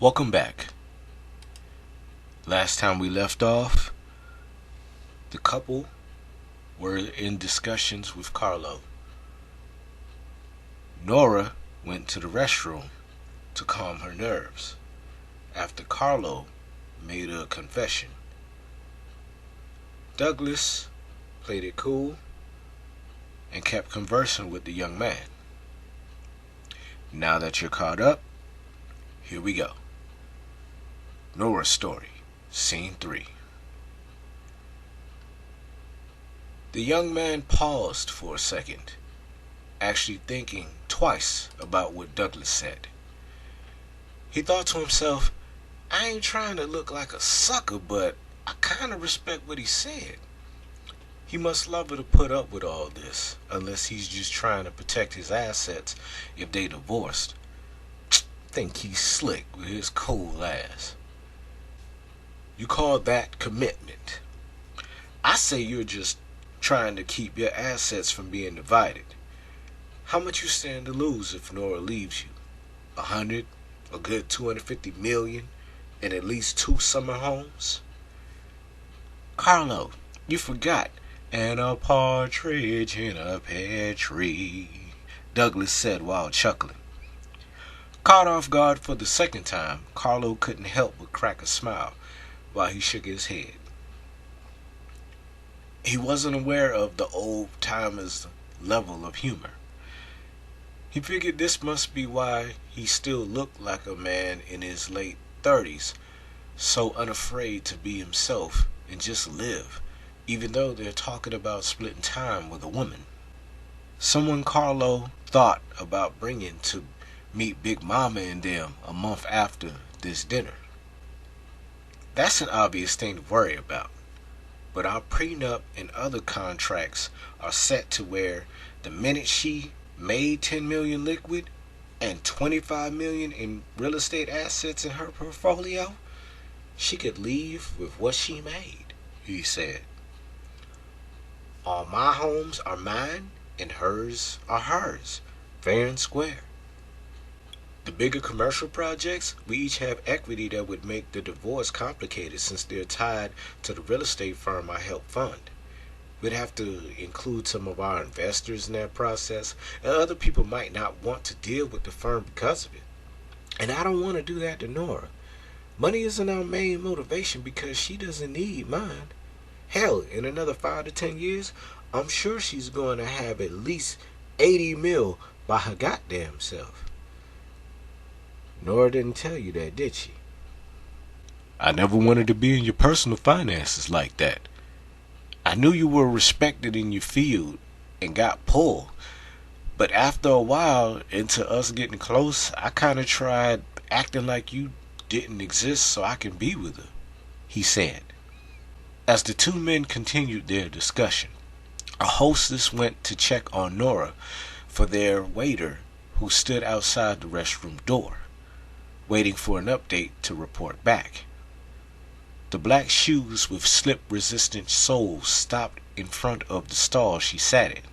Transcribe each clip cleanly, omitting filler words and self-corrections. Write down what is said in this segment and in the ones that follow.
Welcome back. Last time we left off, the couple were in discussions with Carlo. Nora went to the restroom to calm her nerves after Carlo made a confession. Douglas played it cool and kept conversing with the young man. Now that you're caught up, here we go. Nora's story, Scene 3. The young man paused for a second, actually thinking twice about what Douglas said. He thought to himself, I ain't trying to look like a sucker, but I kinda respect what he said. He must love her to put up with all this, unless he's just trying to protect his assets if they divorced. Think he's slick with his cold ass. You call that commitment? I say you're just trying to keep your assets from being divided. How much you stand to lose if Nora leaves you? 100, a good 250 million, and at least 2 summer homes? Carlo, you forgot. And a partridge in a pear tree, Douglas said while chuckling. Caught off guard for the second time, Carlo couldn't help but crack a smile while he shook his head. He wasn't aware of the old-timer's level of humor. He figured this must be why he still looked like a man in his late 30s, so unafraid to be himself and just live, even though they're talking about splitting time with a woman. Someone Carlo thought about bringing to meet Big Mama and them a month after this dinner. That's an obvious thing to worry about, but our prenup and other contracts are set to where the minute she made 10 million liquid and 25 million in real estate assets in her portfolio, she could leave with what she made, he said. All my homes are mine and hers are hers, fair and square. The bigger commercial projects, we each have equity that would make the divorce complicated since they're tied to the real estate firm I help fund. We'd have to include some of our investors in that process, and other people might not want to deal with the firm because of it. And I don't want to do that to Nora. Money isn't our main motivation because she doesn't need mine. Hell, in another 5 to 10 years, I'm sure she's going to have at least 80 mil by her goddamn self. Nora didn't tell you that, did she? I never wanted to be in your personal finances like that. I knew you were respected in your field and got pulled, but after a while, into us getting close, I kind of tried acting like you didn't exist so I can be with her, he said. As the two men continued their discussion, a hostess went to check on Nora for their waiter who stood outside the restroom door, waiting for an update to report back. The black shoes with slip-resistant soles stopped in front of the stall she sat in.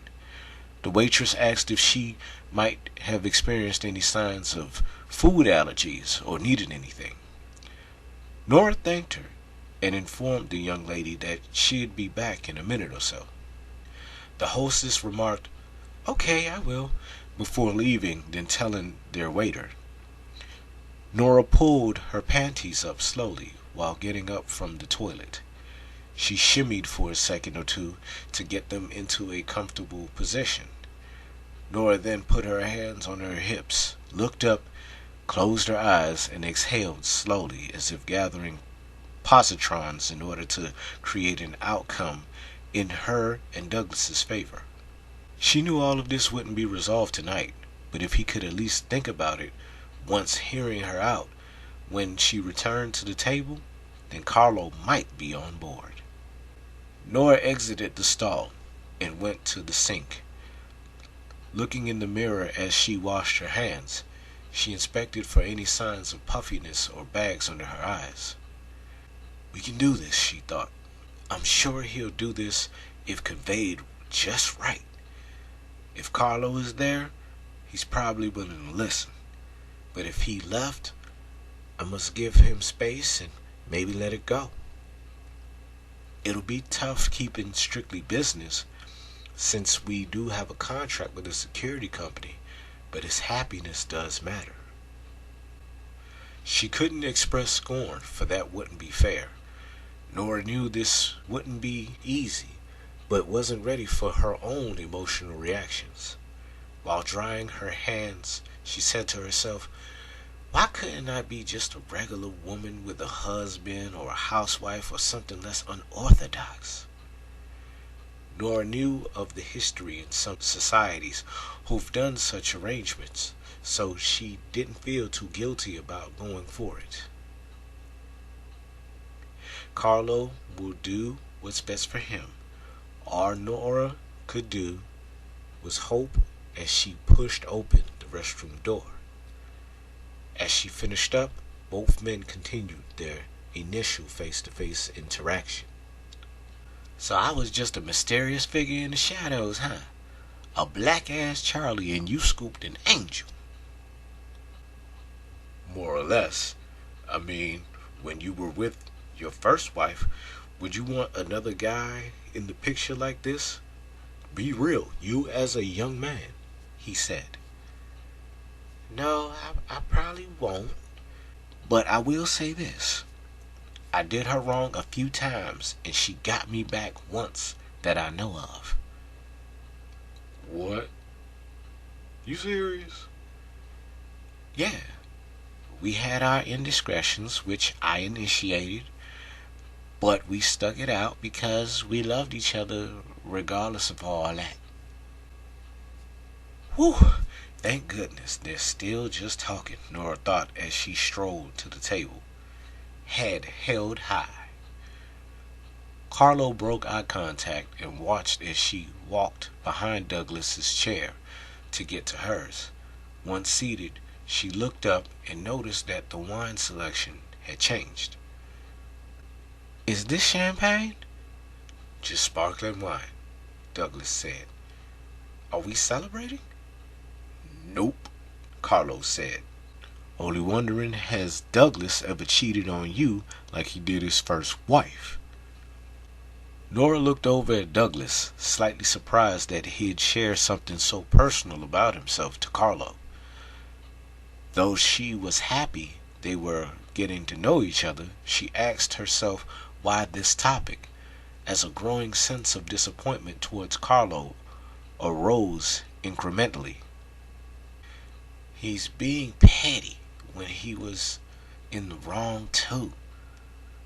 The waitress asked if she might have experienced any signs of food allergies or needed anything. Nora thanked her and informed the young lady that she'd be back in a minute or so. The hostess remarked, "Okay, I will," before leaving, then telling their waiter. Nora pulled her panties up slowly while getting up from the toilet. She shimmied for a second or two to get them into a comfortable position. Nora then put her hands on her hips, looked up, closed her eyes, and exhaled slowly as if gathering positrons in order to create an outcome in her and Douglas's favor. She knew all of this wouldn't be resolved tonight, but if he could at least think about it once hearing her out when she returned to the table, then Carlo might be on board. Nora exited the stall and went to the sink. Looking in the mirror as she washed her hands, she inspected for any signs of puffiness or bags under her eyes. We can do this, she thought. I'm sure he'll do this if conveyed just right. If Carlo is there, he's probably willing to listen. But if he left, I must give him space and maybe let it go. It'll be tough keeping strictly business since we do have a contract with a security company, but his happiness does matter. She couldn't express scorn, for that wouldn't be fair. Nora knew this wouldn't be easy, but wasn't ready for her own emotional reactions. While drying her hands, she said to herself, why couldn't I be just a regular woman with a husband or a housewife or something less unorthodox? Nora knew of the history in some societies who've done such arrangements, so she didn't feel too guilty about going for it. Carlo will do what's best for him. All Nora could do was hope as she pushed open the restroom door. As she finished up, both men continued their initial face-to-face interaction. So I was just a mysterious figure in the shadows, huh? A black-ass Charlie and you scooped an angel. More or less. I mean, when you were with your first wife, would you want another guy in the picture like this? Be real, you as a young man, he said. No, I probably won't. But I will say this. I did her wrong a few times, and she got me back once that I know of. What? You serious? Yeah. We had our indiscretions, which I initiated, but we stuck it out because we loved each other regardless of all that. Whew! Thank goodness they're still just talking, Nora thought as she strolled to the table, head held high. Carlo broke eye contact and watched as she walked behind Douglas's chair to get to hers. Once seated, she looked up and noticed that the wine selection had changed. Is this champagne? Just sparkling wine, Douglas said. Are we celebrating? Nope, Carlo said. Only wondering, has Douglas ever cheated on you like he did his first wife? Nora looked over at Douglas, slightly surprised that he'd share something so personal about himself to Carlo. Though she was happy they were getting to know each other, she asked herself why this topic, as a growing sense of disappointment towards Carlo arose incrementally. He's being petty when he was in the wrong too,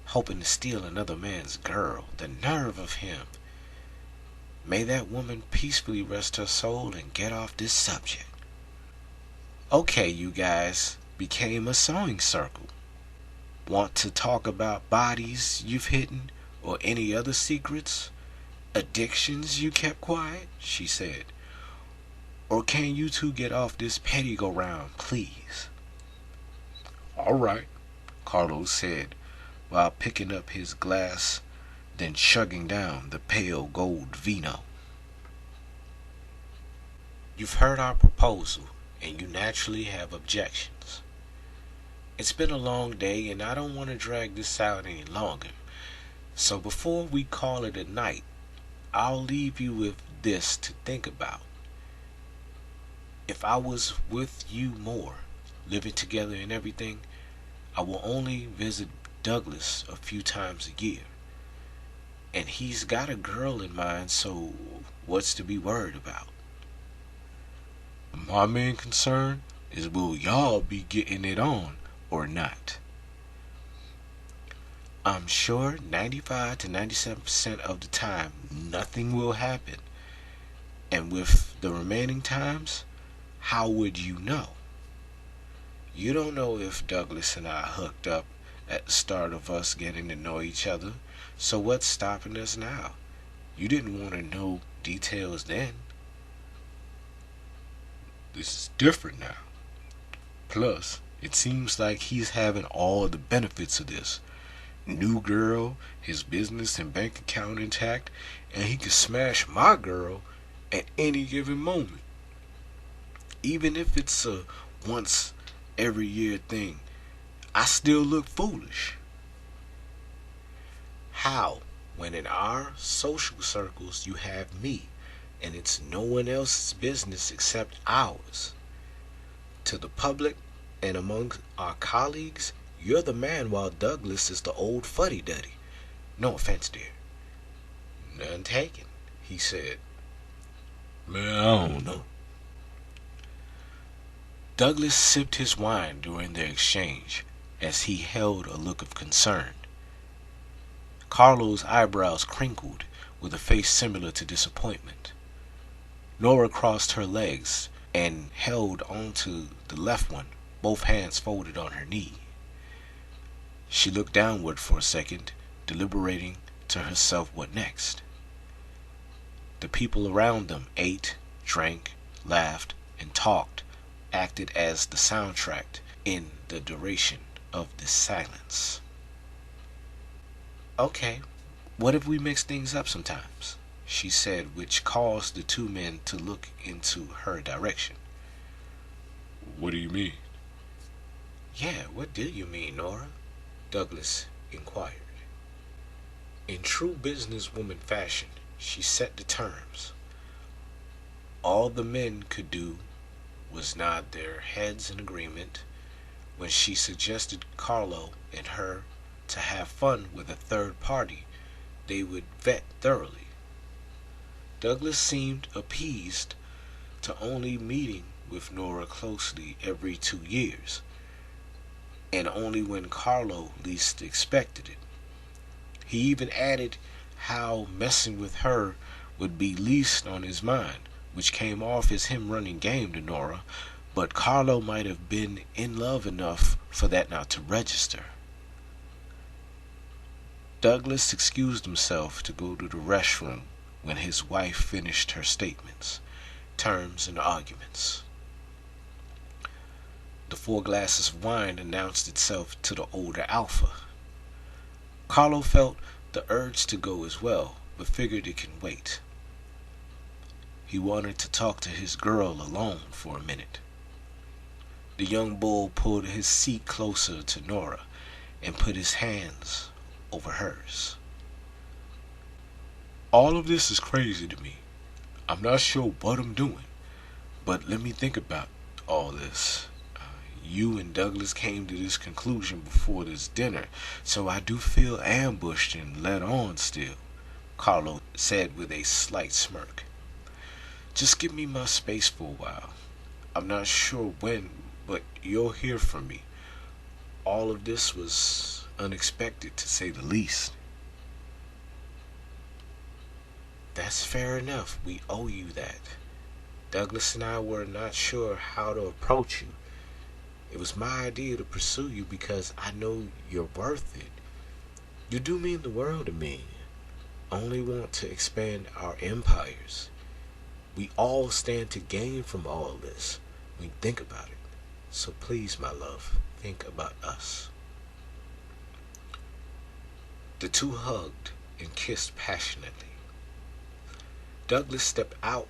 hoping to steal another man's girl. The nerve of him. May that woman peacefully rest her soul and get off this subject. Okay, you guys became a sewing circle. Want to talk about bodies you've hidden or any other secrets? Addictions you kept quiet? She said. Or can you two get off this petty-go-round, please? All right, Carlo said, while picking up his glass, then chugging down the pale gold vino. You've heard our proposal, and you naturally have objections. It's been a long day, and I don't want to drag this out any longer. So before we call it a night, I'll leave you with this to think about. If I was with you more, living together and everything, I will only visit Douglas a few times a year. And he's got a girl in mind, so what's to be worried about? My main concern is will y'all be getting it on or not? I'm sure 95 to 97% of the time nothing will happen. And with the remaining times, how would you know? You don't know if Douglas and I hooked up at the start of us getting to know each other, so what's stopping us now? You didn't want to know details then. This is different now. Plus, it seems like he's having all the benefits of this. New girl, his business and bank account intact, and he could smash my girl at any given moment. Even if it's a once every year thing, I still look foolish. How, when in our social circles you have me, and it's no one else's business except ours? To the public and among our colleagues, you're the man while Douglas is the old fuddy-duddy. No offense, dear. None taken, he said. Man, I don't know. Douglas sipped his wine during their exchange as he held a look of concern. Carlo's eyebrows crinkled with a face similar to disappointment. Nora crossed her legs and held onto the left one, both hands folded on her knee. She looked downward for a second, deliberating to herself what next. The people around them ate, drank, laughed, and talked, acted as the soundtrack in the duration of this silence. Okay, what if we mix things up sometimes? She said, which caused the two men to look into her direction. What do you mean? Yeah, what do you mean, Nora? Douglas inquired. In true businesswoman fashion, she set the terms. All the men could do was nod their heads in agreement when she suggested Carlo and her to have fun with a third party they would vet thoroughly. Douglas seemed appeased to only meeting with Nora closely every 2 years, and only when Carlo least expected it. He even added how messing with her would be least on his mind, which came off as him running game to Nora, but Carlo might have been in love enough for that not to register. Douglas excused himself to go to the restroom when his wife finished her statements, terms, and arguments. The 4 glasses of wine announced itself to the older alpha. Carlo felt the urge to go as well, but figured it can wait. He wanted to talk to his girl alone for a minute. The young bull pulled his seat closer to Nora and put his hands over hers. All of this is crazy to me. I'm not sure what I'm doing, but let me think about all this. You and Douglas came to this conclusion before this dinner, so I do feel ambushed and led on still, Carlo said with a slight smirk. Just give me my space for a while. I'm not sure when, but you'll hear from me. All of this was unexpected, to say the least. That's fair enough. We owe you that. Douglas and I were not sure how to approach you. It was my idea to pursue you because I know you're worth it. You do mean the world to me. I only want to expand our empires. We all stand to gain from all this when you think about it. So please, my love, think about us. The two hugged and kissed passionately. Douglas stepped out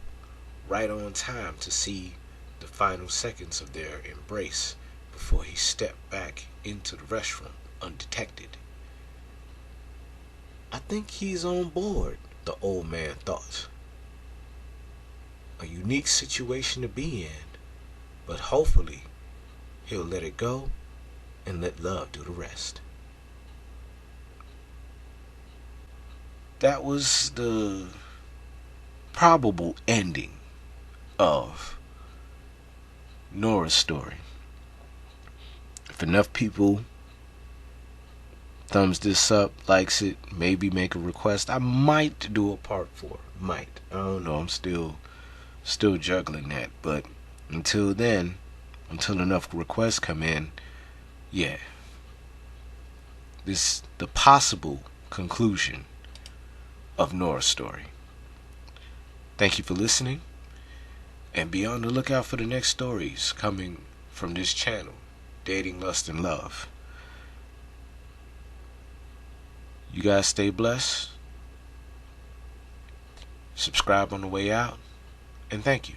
right on time to see the final seconds of their embrace before he stepped back into the restroom undetected. I think he's on board, the old man thought. A unique situation to be in, but hopefully he'll let it go and let love do the rest. That was the probable ending of Nora's story. If enough people thumbs this up, likes it, maybe make a request, I might do a part 4. Might. I don't know. I'm still juggling that. But until then, until enough requests come in, yeah. This the possible conclusion of Nora's story. Thank you for listening, and be on the lookout for the next stories coming from this channel, Dating, Lust, and Love. You guys stay blessed. Subscribe on the way out, and thank you.